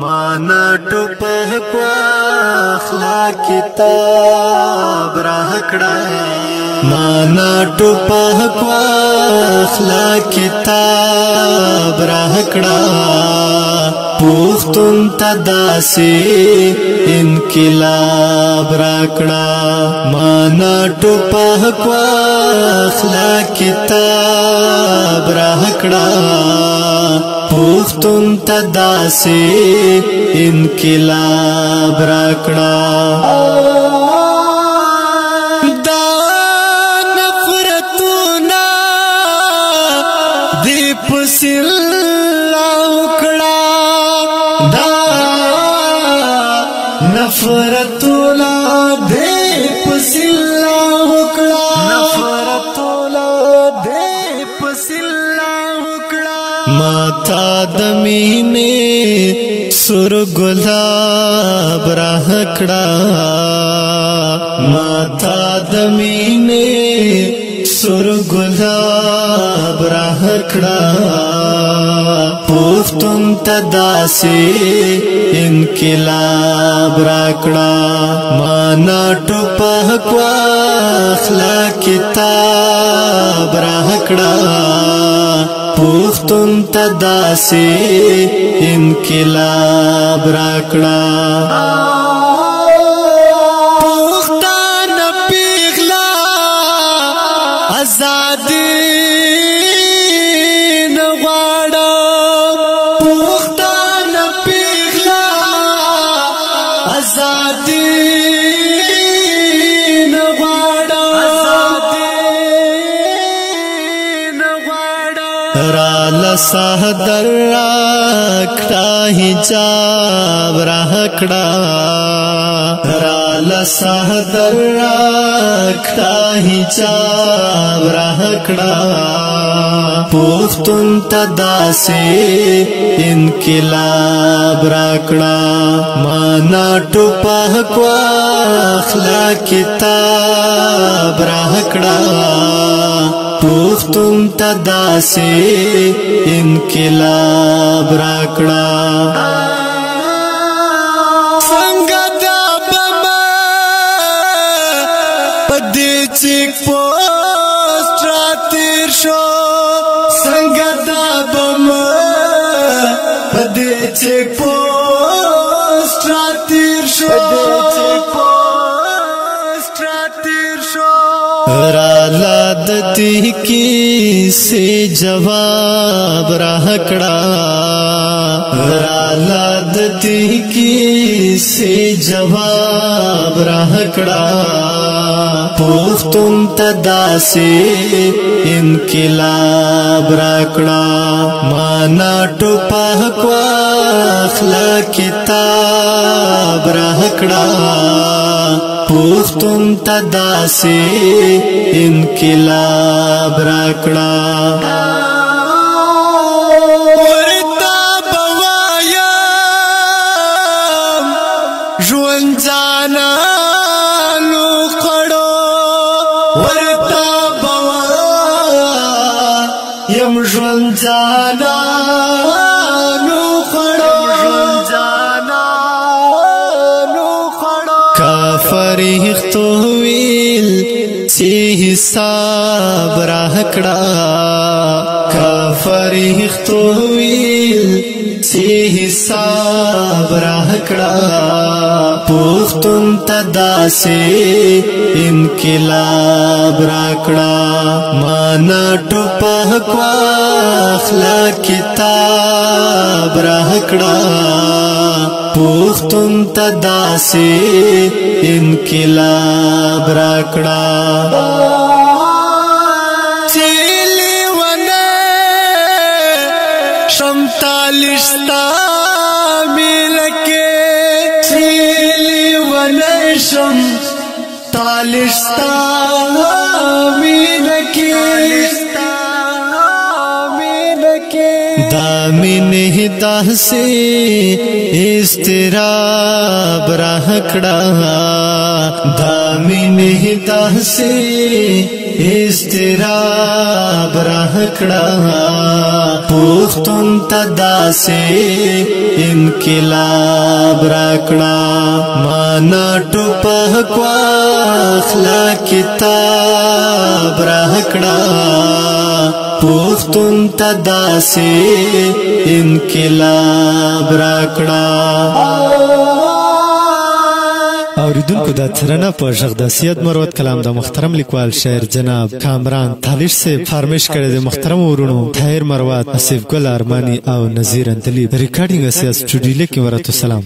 माना टुपह को अखलाक किताब राहकड़ा माना टुपह को अखलाक किताब राहकड़ा पुख्तुन तदासी इनकिलाब राकड़ा माना टुपह को अखलाक किताब राहकड़ा पुख्तुन तदासी इनकिलाब राकड़ा दा नफरतुना दीप सिल्ला उकड़ा दा नफरतुना दीप सिल्ला उकड़ा नफरतुना दीप सिल्ला उकड़ा माता दमीने सुर गुलाब राहकड़ा माता दमीने सुर गुलाब राहकड़ा पुख्तुन तदासी इनकिलाब राकड़ा माना टुपह को अखलाक किताब राहकड़ा पुख्तुन तदासी इनकिलाब राकड़ा पुख्ता न पिघला आजादी न वाड़ा पुख्ता न पिघला आजादी न वाड़ा राला सहदर राखड़ा हिजाब राहकड़ा राला सहदर राखड़ा हिजाब राहकड़ा पुख्तुन तदासी इनकिलाब राकड़ा माना टुपह को अखलाक किताब राहकड़ा पुख्तुन तदासी इनकिलाब राकड़ा संगदा बमा पदी चिक पोस्ट रातिर शो संगदा बमा पदी चिक पोस्ट रातिर शो रालादती की से जवाब राहकड़ा रालादती की से जवाब राहकड़ा पुख्तुन तदासी इनकिलाब राकड़ा माना टुपह को अखलाक किताब राहकड़ा पुख्तुन तदासी इनकिलाब राकड़ा वरता बवाया जुन जाना नु खड़ो वरता बवाया यम जुन जाना नु खड़ो फरिख्तो विल सी हिसाब राहकड़ा का फरिख्तो विल सी हिसाब राहकड़ा पुख्तुन तदासी इनकिलाब राकड़ा माना टुपह को अखलाक किताब राहकड़ा पुख्तुन तदासी इनकिलाब राकड़ा चीली वने शमतालिस्ता मिलके चीली वने शमतालिस्ता मिलके दामिन हिदाह से इस्तिराब राहकड़ा दामिन हिदाह से इस्तिराब राहकड़ा पुख्तुन तदासी انقلاب راکڑا مانا ټوپک واخلا کتاب راکڑا پختون تا داسې انقلاب راکڑا اوریدونکو دا ترنه په ژغداسیت مروت کلام د محترم لیکوال شاعر جناب کامران تالیش سے فارمیش کړی د محترم ورونو طاهر مروت، اسف ګل ارمانی او نذیر انتلی ریکارډینګ اساس سټوډیو کې ورته سلام.